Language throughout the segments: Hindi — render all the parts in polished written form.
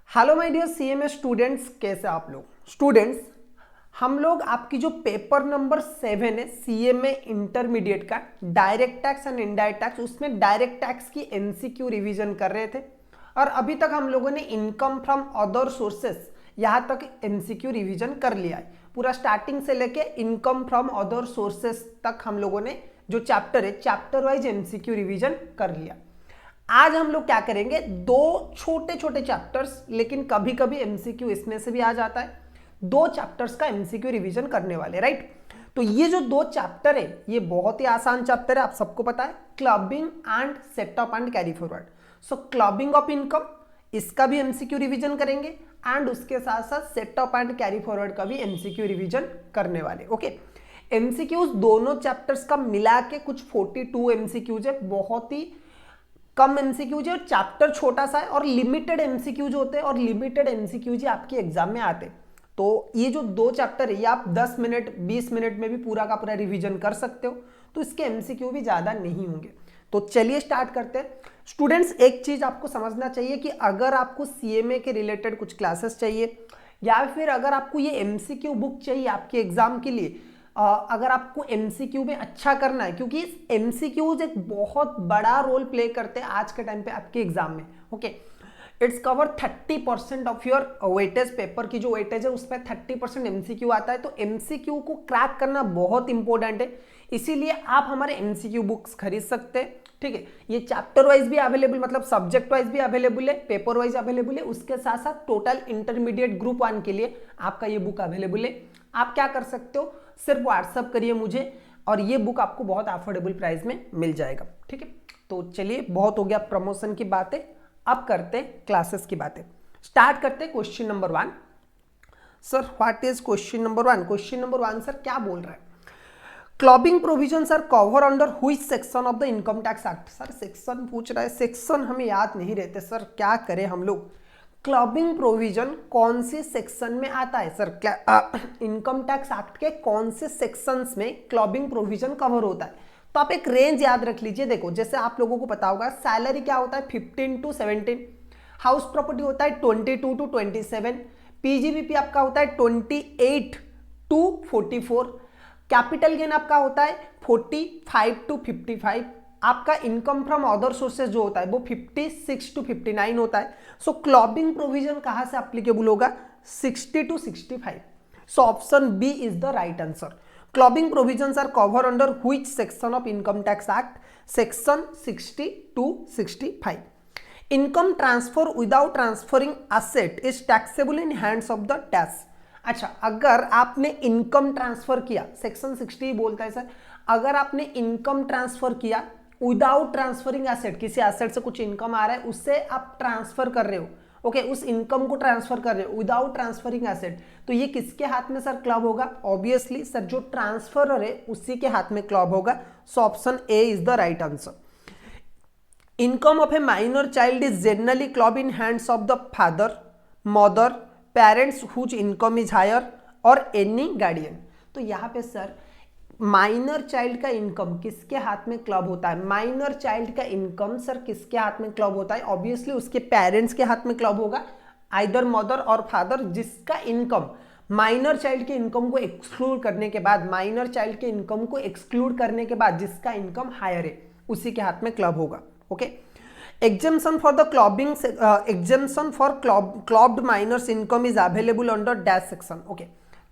Hello my dear CMA students, कैसे आप लोग स्टूडेंट्स। हम लोग आपकी जो पेपर नंबर 7 है सीएमए इंटरमीडिएट का direct tax and indirect tax, उसमें डायरेक्ट टैक्स की एमसीक्यू रिवीजन कर रहे थे और अभी तक हम लोगों ने इनकम फ्रॉम अदर सोर्सेस यहाँ तक एमसीक्यू रिवीजन कर लिया है। पूरा स्टार्टिंग से लेके इनकम फ्रॉम अदर सोर्सेस तक हम लोगों ने जो चैप्टर है चैप्टर वाइज एमसीक्यू रिवीजन कर लिया। आज हम लोग क्या करेंगे, दो छोटे छोटे चैप्टर्स, लेकिन कभी कभी एमसीक्यू इसमें से भी आ जाता है, दो चैप्टर्स का एमसीक्यू रिवीजन करने वाले, राइट। तो ये जो दो चैप्टर है ये बहुत ही आसान चैप्टर है, आप सबको पता है, clubbing and setup and carry forward. So clubbing of income, इसका भी एमसीक्यू रिवीजन करेंगे एंड उसके साथ साथ सेटअप एंड कैरी फॉरवर्ड का भी एमसीक्यू रिवीजन करने वाले। ओके, एमसीक्यूज दोनों चैप्टर्स का मिला के कुछ 42 एमसीक्यूज है, बहुत ही कम एमसीक्यूज है और चैप्टर छोटा सा है और लिमिटेड एमसीक्यूज होते हैं और लिमिटेड एमसीक्यूज आपके एग्जाम में आते हैं। तो ये जो दो चैप्टर है ये आप 10 मिनट 20 मिनट में भी पूरा का पूरा रिवीजन कर सकते हो, तो इसके एमसीक्यू भी ज्यादा नहीं होंगे। तो चलिए स्टार्ट करते हैं स्टूडेंट्स। एक चीज आपको समझना चाहिए कि अगर आपको सीएमए के रिलेटेड कुछ क्लासेस चाहिए या फिर अगर आपको ये एमसीक्यू बुक चाहिए आपके एग्जाम के लिए, अगर आपको एमसीक्यू में अच्छा करना है, क्योंकि एमसीक्यूज एक बहुत बड़ा रोल प्ले करते हैं आज के टाइम पे आपके एग्जाम में। Okay, its cover 30% of your weightage, paper की जो वेटेज है उसमें 30% एमसीक्यू आता है। तो एमसीक्यू को क्रैक करना बहुत इंपॉर्टेंट है, इसीलिए आप हमारे एमसीक्यू बुक्स खरीद सकते हैं। ठीक है, ये चैप्टर वाइज भी अवेलेबल, मतलब सब्जेक्ट वाइज भी अवेलेबल है, पेपर वाइज अवेलेबल है, उसके साथ साथ टोटल इंटरमीडिएट ग्रुप 1 के लिए आपका ये बुक अवेलेबल है। आप क्या कर सकते हो, सिर्फ व्हाट्सअप करिए मुझे और ये बुक आपको बहुत अफोर्डेबल प्राइस में मिल जाएगा। ठीक है, तो चलिए बहुत हो गया प्रमोशन की बातें, अब करते हैं क्लासेस की बातें। स्टार्ट करते हैं question number 1। Sir what is question number 1? Question number 1 sir क्या बोल रहा है, clubbing provision are cover under which section of the income tax act. Sir section पूछ रहा है, सेक्शन हमें याद नहीं रहते सर, क्या करें हम लोग। क्लबिंग प्रोविजन कौन से सेक्शन में आता है सर? इनकम टैक्स एक्ट के कौन से सेक्शंस में क्लबिंग प्रोविजन कवर होता है? तो आप एक रेंज याद रख लीजिए। देखो जैसे आप लोगों को पता होगा सैलरी क्या होता है 15 to 17, हाउस प्रॉपर्टी होता है 22 to 27, पीजीबीपी आपका होता है 28 to 44, कैपिटल गेन आपका होता है 45 to 55, आपका इनकम फ्रॉम अदर सोर्सेज जो होता है वो 56 to 59 होता है। सो क्लबिंग प्रोविजन कहां से एप्लीकेबल होगा? 60 to 65। So option B is the right answer. Clubbing provisions are cover under which section of income tax act? Section 60 to 65। Income transfer without transferring asset is taxable in hands of the tax. अच्छा, अगर आपने इनकम ट्रांसफर किया, सेक्शन 60 बोलता है सर, अगर आपने इनकम ट्रांसफर किया विदाउट ट्रांसफरिंग एसेट, किसी एसेट से कुछ इनकम आ रहा है उससे आप ट्रांसफर कर रहे हो, ओके, उस इनकम को ट्रांसफर कर रहे हो विदाउट ट्रांसफरिंग एसेट, तो ये किसके हाथ में सर क्लब होगा? ऑब्वियसली सर जो ट्रांसफरर है उसी के हाथ में क्लब होगा। So option A is the right answer. Income of a minor child is generally club in hands of the father, mother, parents whose income is higher और एनी गार्डियन। तो यहाँ पे सर माइनर चाइल्ड का इनकम किसके हाथ में क्लब होता है? माइनर चाइल्ड का इनकम सर किसके हाथ में क्लब होता है? ऑब्वियसली उसके पेरेंट्स के हाथ में क्लब होगा, आइदर मदर और फादर, जिसका इनकम माइनर चाइल्ड के इनकम को एक्सक्लूड करने के बाद, माइनर चाइल्ड के इनकम को एक्सक्लूड करने के बाद जिसका इनकम हायर है उसी के हाथ में क्लब होगा। Okay, exemption for the clubbing exemption for clubbed minors income is available under dash section। Okay,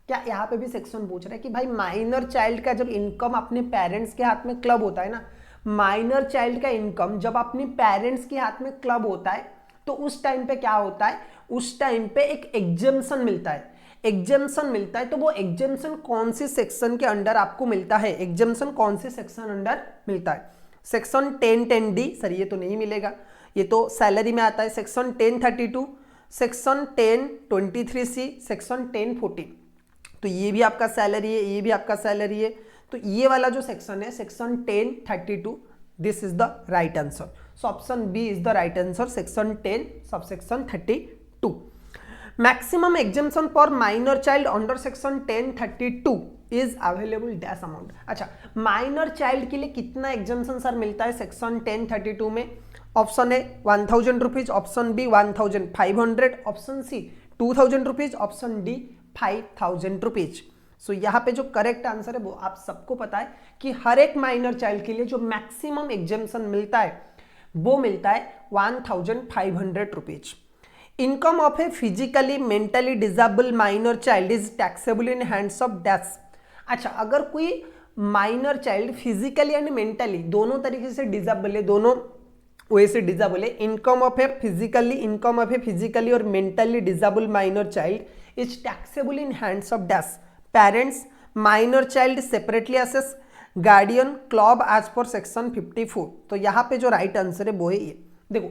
क्या यहाँ पे भी सेक्शन पूछ रहा है कि भाई माइनर चाइल्ड का जब इनकम अपने पेरेंट्स के हाथ में क्लब होता है ना, माइनर चाइल्ड का इनकम जब अपने पेरेंट्स के हाथ में क्लब होता है तो उस टाइम पे क्या होता है? उस टाइम पे एक एग्जेम्पशन मिलता है, एग्जेम्पशन मिलता है। तो वो एग्जेम्पशन कौन सी सेक्शन के अंडर आपको मिलता है? एग्जेम्पशन कौन सी सेक्शन अंडर मिलता है? सेक्शन 1010D सर ये तो नहीं मिलेगा, ये तो सैलरी में आता है। सेक्शन 1032, सेक्शन 1023C, सेक्शन 1040, तो ये भी आपका सैलरी है, ये भी आपका सैलरी है। तो ये वाला जो सेक्शन है section 1032, this is the right answer. So option B is the right answer, section 10 subsection 32। Maximum exemption for minor child under section 1032 is available dash amount. अच्छा, माइनर चाइल्ड के लिए कितना एग्जेम्पशन सर मिलता है सेक्शन 1032 में? Option A 1000 rupees, option B 1500, option C 2000 rupees, option D 5000 rupees. So यहाँ पे जो करेक्ट आंसर है वो आप सबको पता है कि हर एक माइनर चाइल्ड के लिए जो मैक्सिमम एग्जेम्पशन मिलता है वो मिलता है 1500 rupees. Income of a physically mentally disable minor child is taxable in hands of dash. अच्छा, अगर कोई minor child physically and mentally दोनों तरीके से डिसेबल है, दोनों वैसे से डिसेबल है, इनकम ऑफ ए फिजिकली और mentally disable minor child is taxable in hands of dash parents, minor child separately assess, guardian, club as per section 54। तो यहाँ पे जो राइट आंसर है वो है ये। देखो,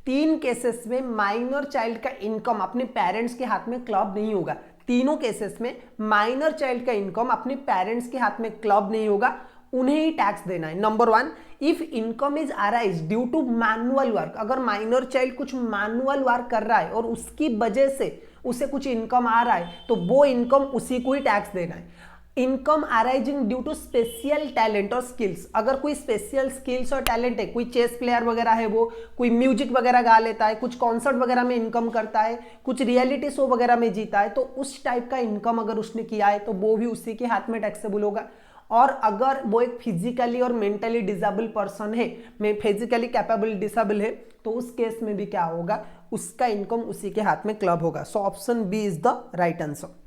तीन केसेस में माइनर चाइल्ड का इनकम अपने पेरेंट्स के हाथ में क्लब नहीं होगा। तीनों केसेस में माइनर चाइल्ड का इनकम अपने पेरेंट्स के हाथ में क्लब नहीं होगा, उन्हें ही टैक्स देना है। Number one, if income is arise due to manual work, अगर माइनर चाइल्ड कुछ मैनुअल वर्क कर रहा है और उसकी वजह से उसे कुछ इनकम आ रहा है तो वो इनकम उसी को ही टैक्स देना है। Income arising due to special talent और स्किल्स, अगर कोई स्पेशल स्किल्स और टैलेंट है, कोई चेस प्लेयर वगैरह है, वो कोई म्यूजिक वगैरह गा लेता है, कुछ कॉन्सर्ट वगैरह में इनकम करता है, कुछ रियलिटी शो वगैरह में जीता है, तो उस टाइप का इनकम अगर उसने किया है तो वो भी उसी के हाथ में टैक्सेबल होगा। और अगर वो एक फिजिकली और मेंटली डिसेबल पर्सन है, मैं फिजिकली कैपेबल डिसेबल है, तो उस केस में भी क्या होगा, उसका इनकम उसी के हाथ में क्लब होगा। So option B is the right answer.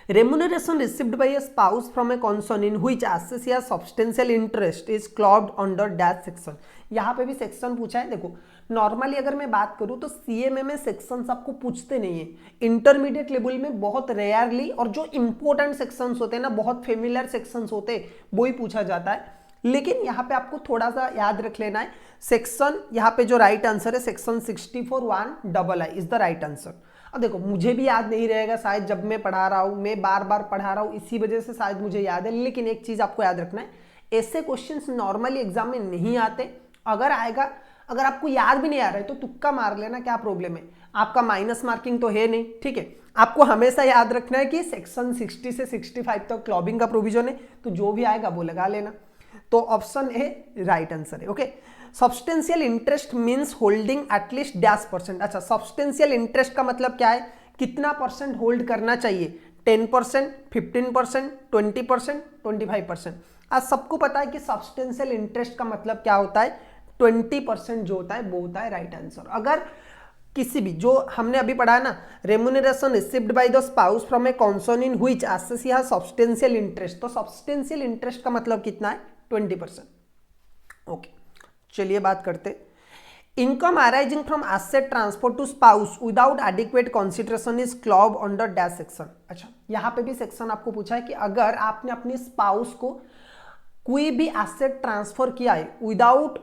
Remuneration received by a spouse from a concern in which assets या substantial interest is clubbed under dash section। यहाँ पे भी सेक्शन पूछा है। देखो, नॉर्मली अगर मैं बात करूँ तो सीएमए में सेक्शंस आपको पूछते नहीं है, इंटरमीडिएट लेवल में बहुत रेयरली, और जो इंपॉर्टेंट सेक्शंस होते हैं ना, बहुत फेमिलियर सेक्शंस होते हैं, वो ही पूछा जाता है। लेकिन यहाँ पे आपको थोड़ा सा याद रख लेना है, सेक्शन यहाँ पे जो राइट आंसर है section 64(1) is the right answer. अब देखो, मुझे भी याद नहीं रहेगा शायद, जब मैं पढ़ा रहा हूँ, मैं बार बार पढ़ा रहा हूँ, इसी वजह से शायद मुझे याद है। लेकिन एक चीज आपको याद रखना है, ऐसे क्वेश्चंस नॉर्मली एग्जाम में नहीं आते। अगर आएगा, अगर आपको याद भी नहीं आ रहा है तो तुक्का मार लेना, क्या प्रॉब्लम है, आपका माइनस मार्किंग तो है नहीं, ठीक है। आपको हमेशा याद रखना है कि सेक्शन 60 से 65 तक क्लॉबिंग का प्रोविजन है, तो जो भी आएगा वो लगा लेना। तो ऑप्शन ए राइट आंसर है। Okay, substantial interest means holding at least dash %। अच्छा, सब्सटेंशियल इंटरेस्ट का मतलब क्या है, कितना % होल्ड करना चाहिए, 10%, 15%, 20%, 25%। आज सबको पता है कि सब्सटेंशियल इंटरेस्ट का मतलब क्या होता है, 20% जो होता है वो होता है राइट आंसर। अगर किसी भी, जो हमने अभी पढ़ा है ना, remuneration received by the spouse from a concern in which assets या सब्सटेंशियल इंटरेस्ट, तो सब्सटेंशियल इंटरेस्ट का मतलब कितना है, 20%। ओके, चलिए बात करते। Income arising from asset transfer to spouse without adequate consideration is club under dash section. अच्छा, यहाँ पे भी सेक्शन आपको पूछा है कि अगर आपने अपनी स्पाउस को कोई भी एसेट ट्रांसफर किया है विदाउट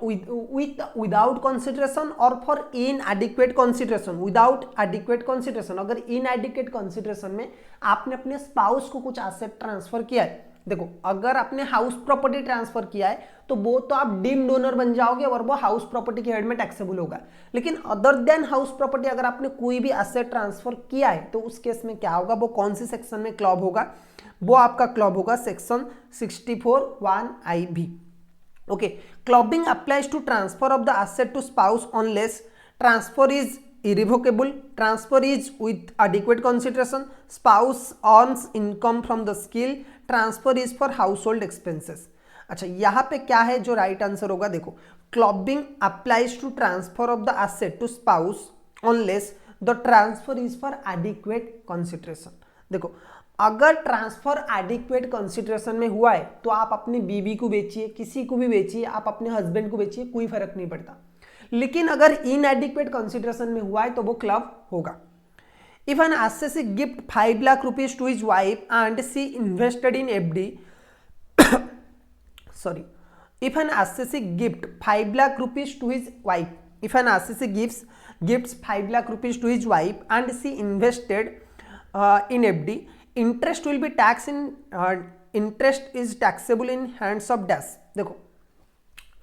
कंसिडरेशन और for इनएडिक्वेट consideration, without adequate consideration, अगर इनएडिक्वेट कंसिडरेशन में आपने अपने स्पाउस को कुछ एसेट ट्रांसफर किया है। देखो, अगर आपने हाउस प्रॉपर्टी ट्रांसफर किया है तो वो तो आप डीम्ड डोनर बन जाओगे और वो हाउस प्रॉपर्टी के हेड में टैक्सेबल होगा। लेकिन अदर देन हाउस प्रॉपर्टी अगर आपने कोई भी एसेट ट्रांसफर किया है तो उस केस में क्या होगा, वो कौन सी सेक्शन में क्लब होगा, वो आपका क्लब होगा section 64(1)(i)(b). Okay, clubbing applies to transfer of the asset to spouse unless transfer is irrevocable, transfer is with adequate consideration, spouse earns income from the skill, transfer is for household expenses। अच्छा, यहाँ पे क्या है जो राइट आंसर होगा, देखो, clubbing applies to transfer of the asset to spouse unless the transfer is for adequate consideration. देखो, अगर ट्रांसफर एडिक्वेट कंसिडरेशन में हुआ है तो आप अपनी बीवी को बेचिए, किसी को भी बेचिए, आप अपने हस्बैंड को बेचिए, कोई फर्क नहीं पड़ता। लेकिन अगर इनएडिक्वेट कंसिडरेशन में हुआ है तो वो क्लब होगा। If an asset gift 5 lakh rupees to his wife and she invested in FD, sorry, if an asset gift 5 lakh rupees to his wife, if an asset gifts 5 lakh rupees to his wife and she invested in FD, interest will be tax in, interest is taxable in hands of dash. देखो,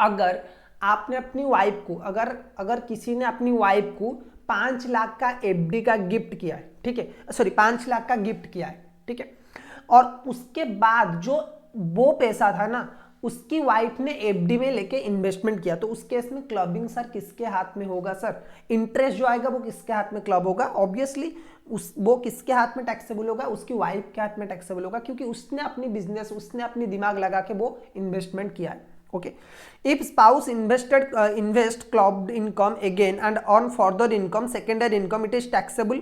अगर आपने अपनी वाइफ को, अगर किसी ने अपनी वाइफ को 5 लाख का एफडी का गिफ्ट किया है, ठीक है, सॉरी 5 लाख का गिफ्ट किया है, ठीक है, और उसके बाद जो वो पैसा था ना उसकी वाइफ ने एफडी में लेके इन्वेस्टमेंट किया, तो उस केस में क्लबिंग सर किसके हाथ में होगा सर? इंटरेस्ट जो आएगा वो किसके हाथ में क्लब होगा? ऑब्वियसली वो किसके हाथ में टैक्सेबल होगा? उसकी वाइफ के हाथ में टैक्सेबल होगा, क्योंकि उसने अपनी बिजनेस, उसने अपनी दिमाग लगा के वो इन्वेस्टमेंट किया है। Okay, if spouse invest clubbed income again and earn further income secondary income, it is taxable.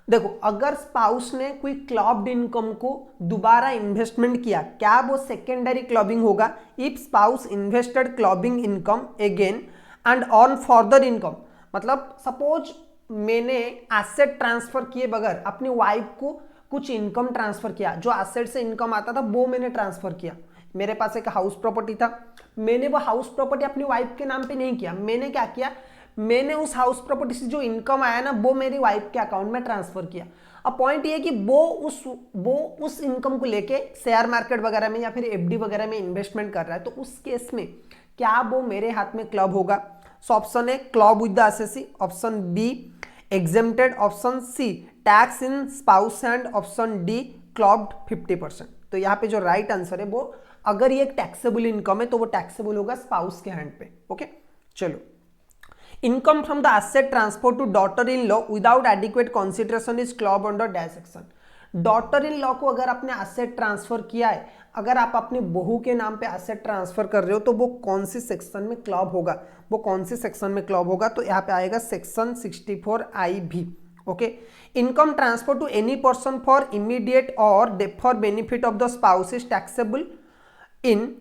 देखो, अगर स्पाउस ने कोई क्लब्ड इनकम को दोबारा इन्वेस्टमेंट किया, क्या वो सेकेंडरी क्लबिंग होगा? If spouse invested clubbing income again and earn further income, मतलब सपोज मैंने एसेट ट्रांसफर किए बगैर अपनी वाइफ को कुछ इनकम ट्रांसफर किया, जो एसेट से इनकम आता था वो मैंने ट्रांसफर किया। मेरे पास एक हाउस प्रॉपर्टी था, मैंने वो हाउस प्रॉपर्टी अपनी वाइफ के नाम पे नहीं किया, मैंने क्या किया, मैंने उस हाउस प्रॉपर्टी से जो इनकम आया ना वो मेरी वाइफ के अकाउंट में ट्रांसफर किया। अब पॉइंट ये है कि वो उस इनकम को लेके शेयर मार्केट वगैरह में या फिर एफडी वगैरह में इन्वेस्टमेंट कर रहा है, तो उस केस में क्या वो मेरे हाथ में क्लब होगा? So option A club with the SSC, option B exempted, option C tax in spouse hand, option D clubbed 50%। तो यहाँ पे जो राइट आंसर है वो, अगर ये एक टैक्सेबल इनकम है तो वो टैक्सेबल होगा स्पाउस के हैंड पे। ओके, चलो, income from the asset transfer to daughter in law without adequate consideration is club under dash section. Daughter in law को अगर आपने एसेट ट्रांसफर किया है, अगर आप अपनी बहू के नाम पे एसेट ट्रांसफर कर रहे हो, तो वो कौन सी सेक्शन में क्लब होगा? वो कौन सी सेक्शन में क्लब होगा? तो यहाँ पे आएगा सेक्शन 64I भी। Okay, income transfer to any person for immediate और for benefit of the spouse is taxable in.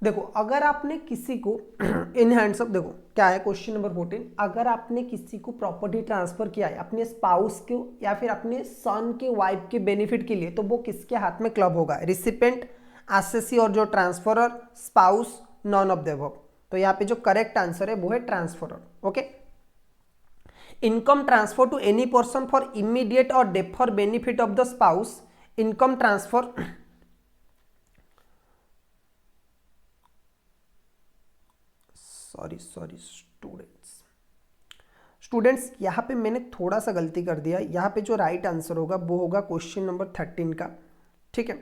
देखो, अगर आपने किसी को इन हैंड्स ऑफ, देखो क्या है क्वेश्चन नंबर 14, अगर आपने किसी को प्रॉपर्टी ट्रांसफर किया है अपने स्पाउस को या फिर अपने सन के वाइफ के बेनिफिट के लिए, तो वो किसके हाथ में क्लब होगा? रिसिपेंट, एसेसी और जो transferor, spouse, none of the above. तो यहाँ पे जो करेक्ट आंसर है वो है transferor. Okay, income transfer to any person for immediate और for benefit of the spouse, income transfer sorry students यहाँ पे मैंने थोड़ा सा गलती कर दिया। यहाँ पे जो राइट आंसर होगा वो होगा क्वेश्चन नंबर 13 का। ठीक है,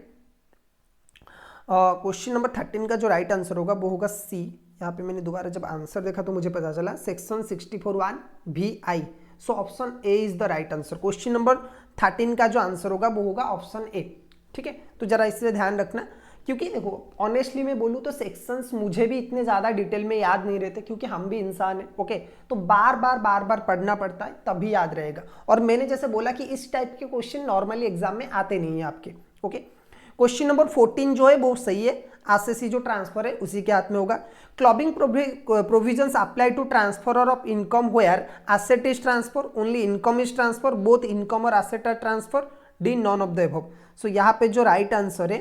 क्वेश्चन नंबर 13 का जो राइट आंसर होगा वो होगा सी। यहाँ पे मैंने दोबारा जब आंसर देखा तो मुझे पता चला section 64(1) VI। So option A is the right answer. Question number 13 का जो आंसर होगा वो होगा ऑप्शन ए। ठीक है, तो जरा इससे ध्यान रखना, क्योंकि देखो ऑनेस्टली मैं बोलूँ तो सेक्शंस मुझे भी इतने ज़्यादा डिटेल में याद नहीं रहते, क्योंकि हम भी इंसान हैं। ओके, तो बार बार पढ़ना पड़ता है तभी याद रहेगा। और मैंने जैसे बोला कि इस टाइप के क्वेश्चन नॉर्मली एग्जाम में आते नहीं है आपके। ओके, क्वेश्चन नंबर 14 जो है वो सही है, एसएससी जो ट्रांसफर है उसी के हाथ में होगा। Clubbing provisions apply to transferor of income where asset is transfer, only income is transfer, both income और asset are transfer, d none of the above. So यहाँ पे जो राइट आंसर है,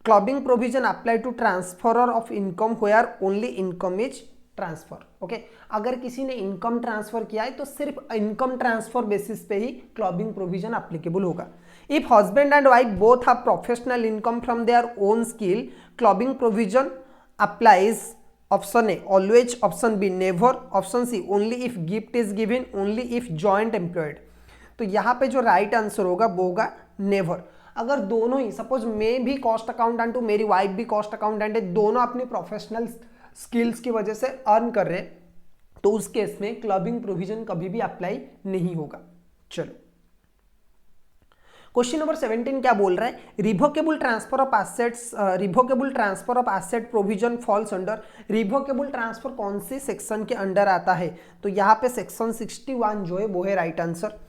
clubbing provision apply to transferor of income where only income is transfer. Okay, अगर किसी ने इनकम ट्रांसफर किया है तो सिर्फ इनकम ट्रांसफर बेसिस पे ही क्लबिंग प्रोविजन एप्लीकेबल होगा। If husband and wife both have professional income from their own skill, clubbing provision applies. Option A always, option B never, option C only if gift is given, only if joint employed. तो यहाँ पे जो राइट आंसर होगा वो होगा नेवर। अगर दोनों ही, सपोज मैं भी कॉस्ट अकाउंटेंट हूँ, मेरी वाइफ भी कॉस्ट अकाउंटेंट है, दोनों अपनी प्रोफेशनल स्किल्स की वजह से अर्न कर रहे हैं, तो उस केस में क्लबिंग प्रोविजन कभी भी अप्लाई नहीं होगा। चलो, क्वेश्चन नंबर 17 क्या बोल रहा है? Revocable transfer of assets, revocable transfer of asset provision falls under. Revocable transfer कौन सी सेक्शन के अंडर आता है? तो यहाँ पे सेक्शन 61 जो है वो है right answer.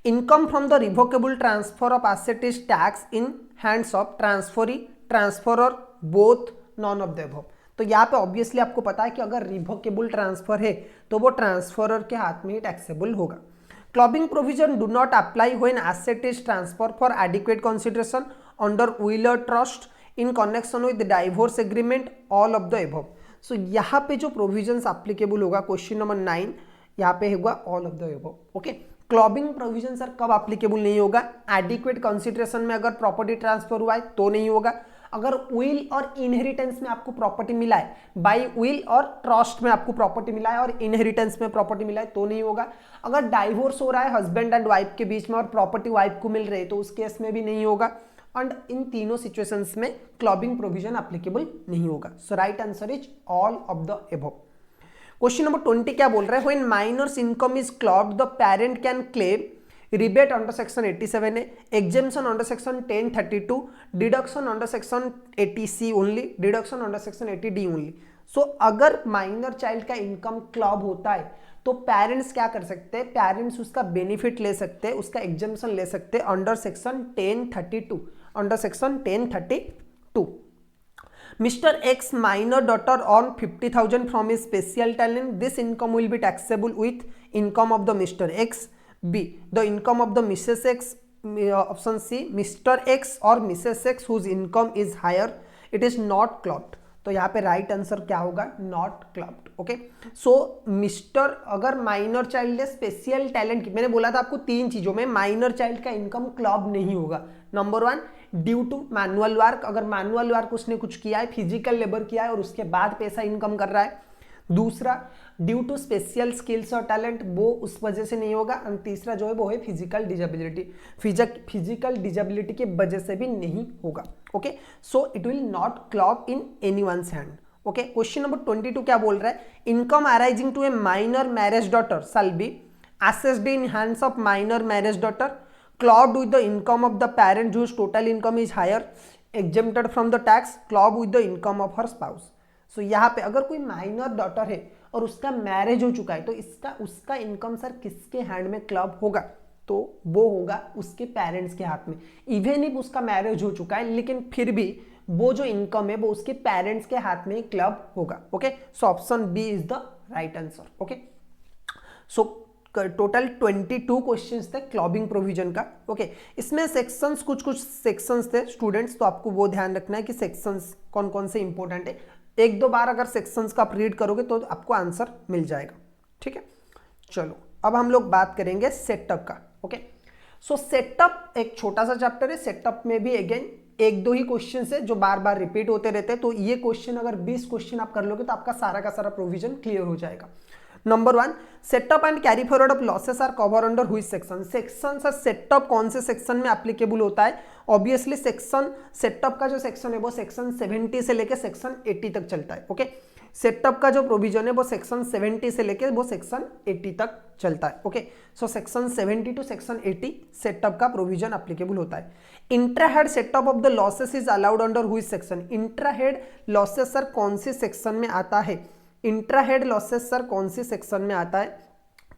Income from the revocable transfer of asset is tax in hands of transferee, transferor, both, non of the above. तो यहाँ पे ऑब्वियसली आपको पता है कि अगर रिवोकेबल ट्रांसफर है तो वो ट्रांसफरर के हाथ में ही टैक्सेबल होगा। Clubbing provision do not apply when asset is transfer for adequate consideration under will और trust in connection with divorce agreement, all of the above. So यहाँ पे जो प्रोविजंस एप्लीकेबल होगा, क्वेश्चन नंबर 9 यहाँ पे होगा all of the above. Okay, clubbing provision sir कब एप्लीकेबल नहीं होगा? एडिक्वेट कंसिडरेशन में अगर प्रॉपर्टी ट्रांसफर हुआ है तो नहीं होगा। अगर विल और इनहेरिटेंस में आपको प्रॉपर्टी मिला है, बाय विल और ट्रस्ट में आपको प्रॉपर्टी मिला है और इनहेरिटेंस में प्रॉपर्टी मिला है तो नहीं होगा। अगर डाइवोर्स हो रहा है हस्बैंड एंड वाइफ के बीच में और प्रॉपर्टी वाइफ को मिल रही है तो उस केस में भी नहीं होगा। एंड इन तीनों सिचुएशंस में क्लॉबिंग प्रोविजन एप्लीकेबल नहीं होगा। So right answer is all of the above. Question number 20 क्या बोल रहा है, when minors income is clubbed the parent can claim rebate under section 87A, exemption under section 1032, deduction under section 80C only, deduction under section 80D only. So अगर माइनर चाइल्ड का इनकम क्लब होता है तो पेरेंट्स क्या कर सकते हैं, पेरेंट्स उसका बेनिफिट ले सकते हैं, उसका एग्जेम्पशन ले सकते हैं under section 1032, under section 1032। Mr. X minor daughter earn 50,000 from his special talent. This income will be taxable with income of the Mr. X. B. The income of the Mrs. X. Option C. Mr. X or Mrs. X whose income is higher. It is not clubbed. तो यहाँ पे राइट आंसर क्या होगा, not clubbed. Okay, so mister अगर माइनर चाइल्ड है स्पेशल टैलेंट की, मैंने बोला था आपको तीन चीजों में माइनर चाइल्ड का इनकम क्लब नहीं होगा। Number 1 due to manual work, अगर मैनुअल वर्क उसने कुछ किया है, फिजिकल लेबर किया है और उसके बाद पैसा इनकम कर रहा है। दूसरा ड्यू टू स्पेशल स्किल्स और टैलेंट, वो उस वजह से नहीं होगा। और तीसरा जो है वो है फिजिकल डिजेबिलिटी, फिजिकल डिजेबिलिटी की वजह से भी नहीं होगा। Okay, so it will not club in anyone's hand. Okay, question number 22 क्या बोल रहा है, income arising to a minor marriage daughter shall be assessed in hands of minor marriage daughter clubbed with the income of the parent whose total income is higher exempted from the tax clubbed with the income of her spouse. So यहाँ पे अगर कोई माइनर डॉटर है और उसका मैरिज हो चुका है तो उसका इनकम सर किसके हैंड में क्लब होगा, तो वो होगा उसके पेरेंट्स के हाथ में। इवन इफ उसका मैरिज हो चुका है लेकिन फिर भी वो जो इनकम है वो उसके पेरेंट्स के हाथ में क्लब होगा। Okay, so option B is the right answer. Okay, so total 22 questions थे क्लॉबिंग प्रोविजन का। ओके, इसमें सेक्शंस कुछ सेक्शंस थे स्टूडेंट्स, तो आपको वो ध्यान रखना है कि सेक्शंस कौन कौन से इंपॉर्टेंट है। एक दो बार अगर सेक्शंस का आप रीड करोगे तो आपको आंसर मिल जाएगा। ठीक है, चलो अब हम लोग बात करेंगे सेटअप का। ओके, सो सेटअप एक छोटा सा चैप्टर है। सेटअप में भी अगेन एक दो ही क्वेश्चन है जो बार बार रिपीट होते रहते हैं, तो ये क्वेश्चन अगर 20 क्वेश्चन आप कर लोगे तो आपका सारा का सारा प्रोविजन क्लियर हो जाएगा। Number 1, setup and carry forward of losses are cover under which section. Section sir setup कौन से सेक्शन में एप्लीकेबल होता है, ऑब्वियसली सेक्शन सेटअप का जो सेक्शन है वो सेक्शन 70 से लेकर सेक्शन 80 तक चलता है। ओके, सेटअप का जो प्रोविजन है वो सेक्शन 70 से लेकर वो सेक्शन 80 तक चलता है। Okay, so section 70 to section 80 setup का प्रोविजन एप्लीकेबल होता है। Intra head setup of the losses is allowed under which section. Intra head losses sir कौन से सेक्शन में आता है, इंट्राहेड लॉसेस सर कौन सी सेक्शन में आता है,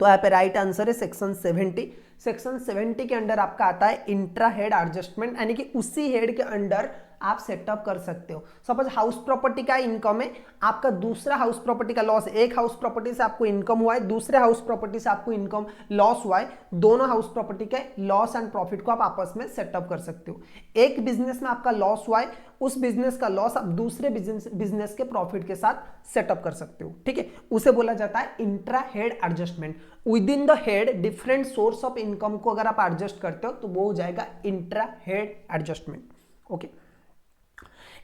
तो यहाँ पे राइट आंसर है सेक्शन 70। सेक्शन 70 के अंडर आपका आता है इंट्राहेड एडजस्टमेंट, यानी कि उसी हेड के अंडर आप सेटअप कर सकते हो। सपोज हाउस प्रॉपर्टी का इनकम है, आपका दूसरा हाउस प्रॉपर्टी का लॉस, एक हाउस प्रॉपर्टी से आपको इनकम हुआ है, दूसरे हाउस प्रॉपर्टी से आपको इनकम लॉस हुआ है, दोनों हाउस प्रॉपर्टी के लॉस एंड प्रॉफिट को आप आपस में सेटअप कर सकते हो। एक बिजनेस में आपका लॉस हुआ है, उस बिजनेस का लॉस आप दूसरे बिजनेस के प्रॉफिट के साथ सेटअप कर सकते हो। ठीक है, उसे बोला जाता है intra head adjustment. With in the head different source of income को अगर आप एडजस्ट करते हो तो वो हो जाएगा intra head adjustment. Okay,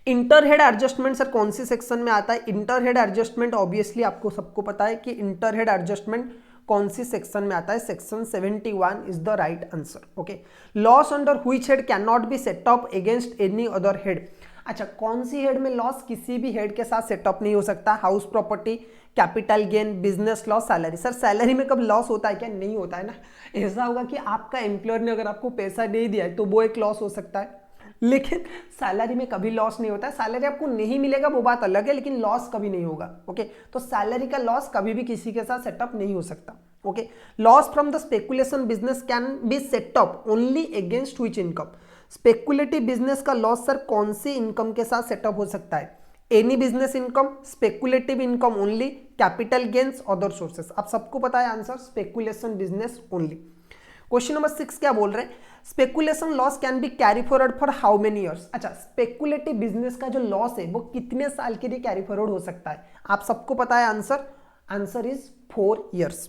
inter head adjustment sir कौन सी सेक्शन में आता है, इंटरहेड एडजस्टमेंट ऑब्वियसली आपको सबको पता है कि इंटरहेड एडजस्टमेंट कौन सी सेक्शन में आता है, section 71 is the right answer. Okay, loss under which head can not be set up against any other head. अच्छा, कौन सी हेड में लॉस किसी भी हेड के साथ सेटअप नहीं हो सकता, house property, capital gain, business loss, salary. Sir salary में कब लॉस होता है क्या, नहीं होता है ना। ऐसा होगा कि आपका एम्प्लॉयर ने अगर आपको पैसा नहीं दिया है तो वो एक लॉस हो सकता है, लेकिन सैलरी में कभी लॉस नहीं होता है। सैलरी आपको नहीं मिलेगा वो बात अलग है, लेकिन लॉस कभी नहीं होगा। ओके, तो सैलरी का लॉस कभी भी किसी के साथ सेटअप नहीं हो सकता। Okay, loss from the speculation business can be set up only against which income. Speculative business का लॉस सर कौन सी इनकम के साथ सेटअप हो सकता है, any business income, speculative income only, capital gains, other sources. आप सबको पता है answer speculation business only. Question number 6 क्या बोल रहे हैं, speculation loss can be carry forward for how many years. अच्छा, स्पेकुलेटिव बिजनेस का जो लॉस है वो कितने साल के लिए कैरी फॉरवर्ड हो सकता है, आप सबको पता है answer, answer is 4 years.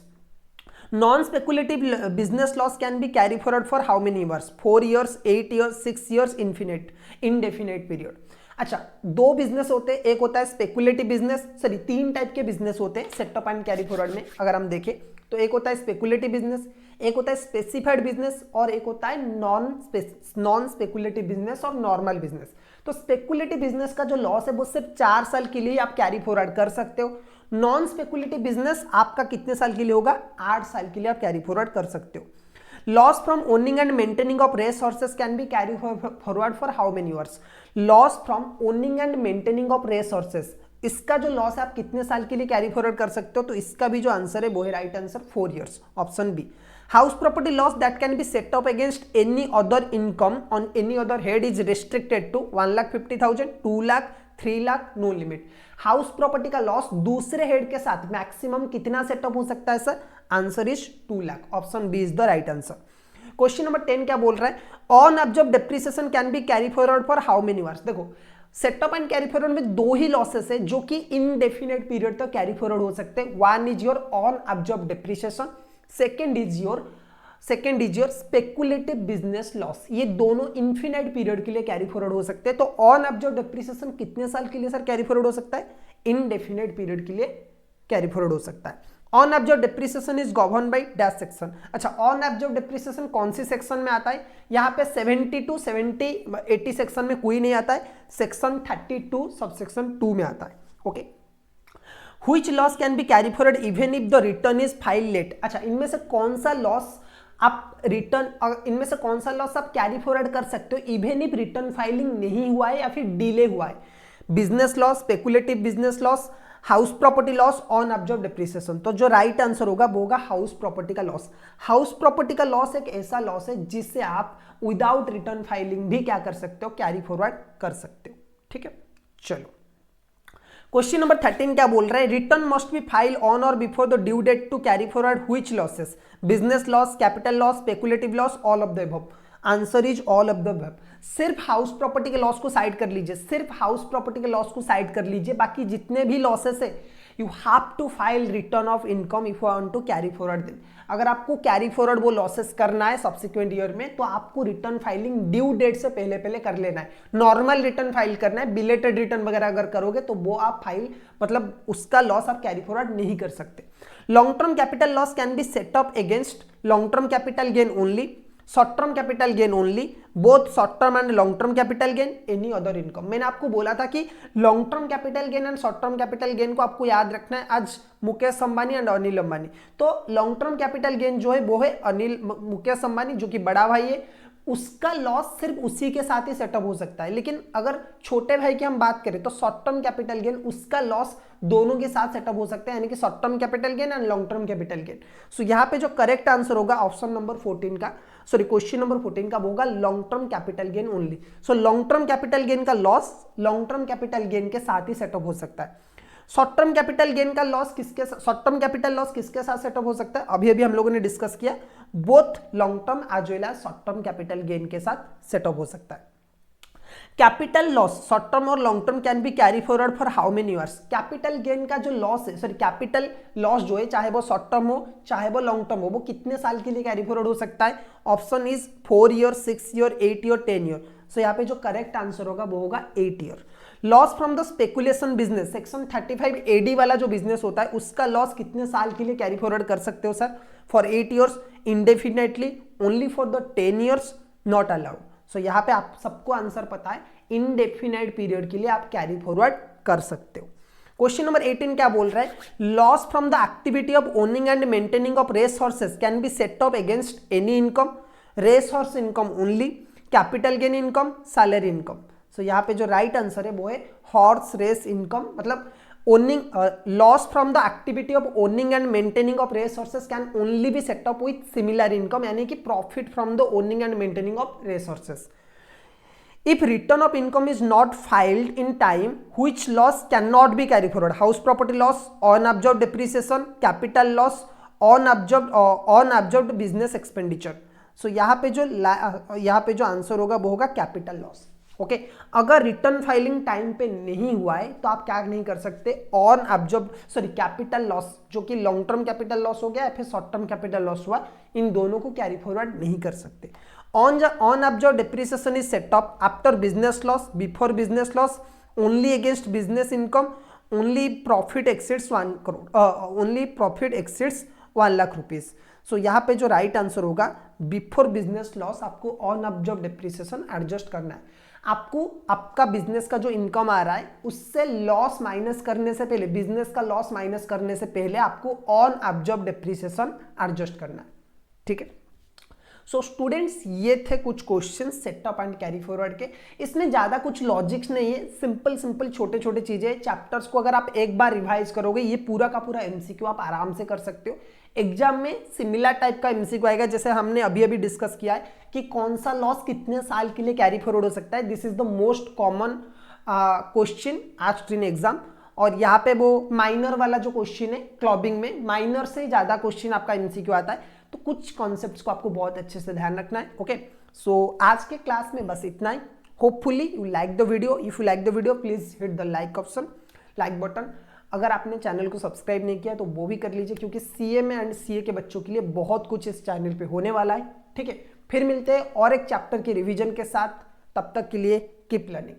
Non speculative business loss can be carry forward for how many years, 4 years, 8 years, 6 years, indefinite period. अच्छा, दो बिजनेस होते हैं, एक होता है स्पेकुलेटिव बिजनेस, सॉरी तीन टाइप के बिजनेस होते हैं सेटअप एंड कैरी फॉरवर्ड में अगर हम देखें तो। एक होता है स्पेकुलेटिव बिजनेस, एक होता है स्पेसिफाइड बिजनेस और एक होता है नॉन स्पेकुलेटिव बिजनेस और नॉर्मल बिजनेस। तो स्पेकुलेटिव बिजनेस का जो लॉस है वो सिर्फ 4 साल के लिए आप कैरी फॉरवर्ड कर सकते हो। नॉन स्पेकुलेटिव बिजनेस आपका कितने साल के लिए होगा, 8 साल के लिए आप कैरी फॉरवर्ड कर सकते हो। Loss from owning and maintaining of race horses can be carry forward for how many years. Loss from owning and maintaining of race horses, इसका जो लॉस है आप कितने साल के लिए कैरी फॉरवर्ड कर सकते हो, तो इसका भी जो आंसर है वो है right answer 4 years, option B. House property loss that can be set up against any other income on any other head is restricted to 1,50,000, 2 lakh, 3 lakh, no limit. House property का लॉस दूसरे हेड के साथ मैक्सिमम कितना सेटअप हो सकता है sir, answer is 2 lakh, option B is the right answer. Question number 10 क्या बोल रहा है, on absorb depreciation can be carry forward for how many years. देखो सेटअप एंड कैरी फॉरवर्ड में दो ही लॉसेस है जो कि इनडेफिनेट पीरियड तक कैरी फॉरवर्ड हो सकते हैं। One is your on absorb depreciation, second is your speculative business loss. ये दोनों इन्फिनाइट पीरियड के लिए कैरी फॉरवर्ड हो सकते हैं। तो ऑन अब्जॉर्ब डेप्रिसिएशन कितने साल के लिए सर कैरी फॉरवर्ड हो सकता है, इनडेफिनेट पीरियड के लिए कैरी फॉरवर्ड हो सकता है। On absorb depreciation is govern by dash section. अच्छा, ऑन अब्जॉर्ब डेप्रिसिएशन कौन सी सेक्शन में आता है, यहाँ पे 70 to 80 सेक्शन में कोई नहीं आता है, सेक्शन 32 सब सेक्शन 2 में आता है। Okay, which loss can be carry forward even if the return is file late. अच्छा, इनमें से कौन सा लॉस आप कैरी फॉरवर्ड कर सकते हो इवन इफ रिटर्न फाइलिंग नहीं हुआ है या फिर डिले हुआ है। Business loss, speculative business loss, house property loss, on absorb depreciation. तो जो राइट आंसर होगा वो होगा हाउस प्रॉपर्टी का लॉस। हाउस प्रॉपर्टी का लॉस एक ऐसा लॉस है जिससे आप विदाउट रिटर्न फाइलिंग भी क्या कर सकते हो, कैरी फॉरवर्ड कर सकते हो। ठीक है, चलो क्वेश्चन नंबर 13 क्या बोल रहा है, return must be file on और before the due date to carry forward which losses, business loss, capital loss, speculative loss, all of the above. Answer is all of the above. सिर्फ हाउस प्रॉपर्टी के लॉस को साइड कर लीजिए, सिर्फ हाउस प्रॉपर्टी के लॉस को साइड कर लीजिए, बाकी जितने भी लॉसेस है you have to file return of income if you want to carry forward them. अगर आपको कैरी फॉरवर्ड वो लॉसेस करना है सब्सिक्वेंट ईयर में तो आपको रिटर्न फाइलिंग ड्यू डेट से पहले पहले कर लेना है। नॉर्मल रिटर्न फाइल करना है, बिलेटेड रिटर्न वगैरह अगर करोगे तो वो आप फाइल मतलब उसका लॉस आप कैरी फॉरवर्ड नहीं कर सकते। Long term capital loss can be set up against long term capital gain only, short term capital gain only, both short term and long term capital gain, any other income. मैंने आपको बोला था कि long term capital gain and short term capital gain को आपको याद रखना है। आज मुकेश अंबानी एंड अनिल अंबानी, तो लॉन्ग टर्म कैपिटल गेन जो है वो है मुकेश अंबानी जो कि बड़ा भाई है, उसका लॉस सिर्फ उसी के साथ ही सेटअप हो सकता है। लेकिन अगर छोटे भाई की हम बात करें तो शॉर्ट टर्म कैपिटल गेन उसका लॉस दोनों के साथ सेटअप हो सकता है, यानी कि short term capital gain and long term capital gain. So यहाँ पे जो करेक्ट आंसर होगा ऑप्शन नंबर 14 का, सॉरी क्वेश्चन नंबर 14 का होगा long term capital gain only. So long term capital gain का loss long term capital gain के साथ ही सेटअप हो सकता है। शॉर्ट टर्म कैपिटल गेन का loss short term capital loss किसके साथ सेटअप हो सकता है, अभी अभी हम लोगों ने डिस्कस किया, both long term as well as short term capital gain के साथ सेटअप हो सकता है। कैपिटल लॉस शॉर्ट टर्म और long term can be carry forward for how many years. Capital gain का जो लॉस है, सॉरी कैपिटल लॉस जो है चाहे वो शॉर्ट टर्म हो चाहे वो लॉन्ग टर्म हो, वो कितने साल के लिए कैरी फॉरवर्ड हो सकता है, option is 4 year, 6 year, 8 year, 10 year. So यहाँ पे जो करेक्ट आंसर होगा वो होगा 8 year. Loss from the speculation business, section 35 AD वाला जो बिजनेस होता है उसका लॉस कितने साल के लिए कैरी फॉरवर्ड कर सकते हो sir, for 8 years, indefinitely, only for the 10 years, not allowed. So यहाँ पे आप सबको आंसर पता है, इनडेफिनाइट पीरियड के लिए आप कैरी फॉरवर्ड कर सकते हो। क्वेश्चन नंबर 18 क्या बोल रहा है, loss from the activity of owning and maintaining of race horses can be set up against any income, race horse income only, capital gain income, salary income. So यहाँ पे जो राइट आंसर है वो है हॉर्स रेस इनकम, मतलब owning loss from the activity of owning and maintaining of race horses can only be set up with similar income, यानी कि profit from the owning and maintaining of race horses. If return of income is not filed in time, which loss cannot be carried forward? House property loss, unabsorbed depreciation, capital loss, unabsorbed business expenditure. So यहाँ पे जो आंसर होगा वो होगा कैपिटल लॉस। ओके अगर रिटर्न फाइलिंग टाइम पे नहीं हुआ है तो आप क्या नहीं कर सकते, ऑन अब्जॉर्ब कैपिटल लॉस, जो कि लॉन्ग टर्म कैपिटल लॉस हो गया या फिर शॉर्ट टर्म कैपिटल लॉस हुआ, इन दोनों को कैरी फॉरवर्ड नहीं कर सकते। On absorb depreciation is set up after business loss, before business loss, only against business income, only profit exceeds 1 crore, only profit exceeds 1 lakh rupees. So यहाँ पे जो राइट आंसर होगा बिफोर बिजनेस लॉस, आपको ऑन अब्जॉर्ब डिप्रिसिएशन एडजस्ट करना है। आपको आपका बिजनेस का जो इनकम आ रहा है उससे लॉस माइनस करने से पहले, बिजनेस का लॉस माइनस करने से पहले आपको ऑन अब्जॉर्ब डिप्रिसिएशन एडजस्ट करना है, ठीक है। सो स्टूडेंट्स ये थे कुछ questions setup and carry forward के। इसमें ज़्यादा कुछ लॉजिक्स नहीं है, सिंपल छोटे छोटे चीज़ें। चैप्टर्स को अगर आप एक बार रिवाइज करोगे ये पूरा का पूरा एमसीक्यू आप आराम से कर सकते हो। एग्जाम में सिमिलर टाइप का एमसीक्यू आएगा, जैसे हमने अभी अभी डिस्कस किया है कि कौन सा लॉस कितने साल के लिए कैरी फॉरवर्ड हो सकता है। This is the most common question आज इन एग्जाम। और यहाँ पे वो माइनर वाला जो क्वेश्चन है क्लॉबिंग में, माइनर से ज़्यादा क्वेश्चन आपका एमसीक्यू आता है, तो कुछ कॉन्सेप्ट्स को आपको बहुत अच्छे से ध्यान रखना है। ओके सो आज के क्लास में बस इतना ही। Hopefully you like the video. If you like the video please hit the like option, like button. अगर आपने चैनल को सब्सक्राइब नहीं किया तो वो भी कर लीजिए, क्योंकि सीए में एंड सीए के बच्चों के लिए बहुत कुछ इस चैनल पे होने वाला है, ठीक है। फिर मिलते हैं और एक चैप्टर के रिवीजन के साथ, तब तक के लिए कीप लर्निंग।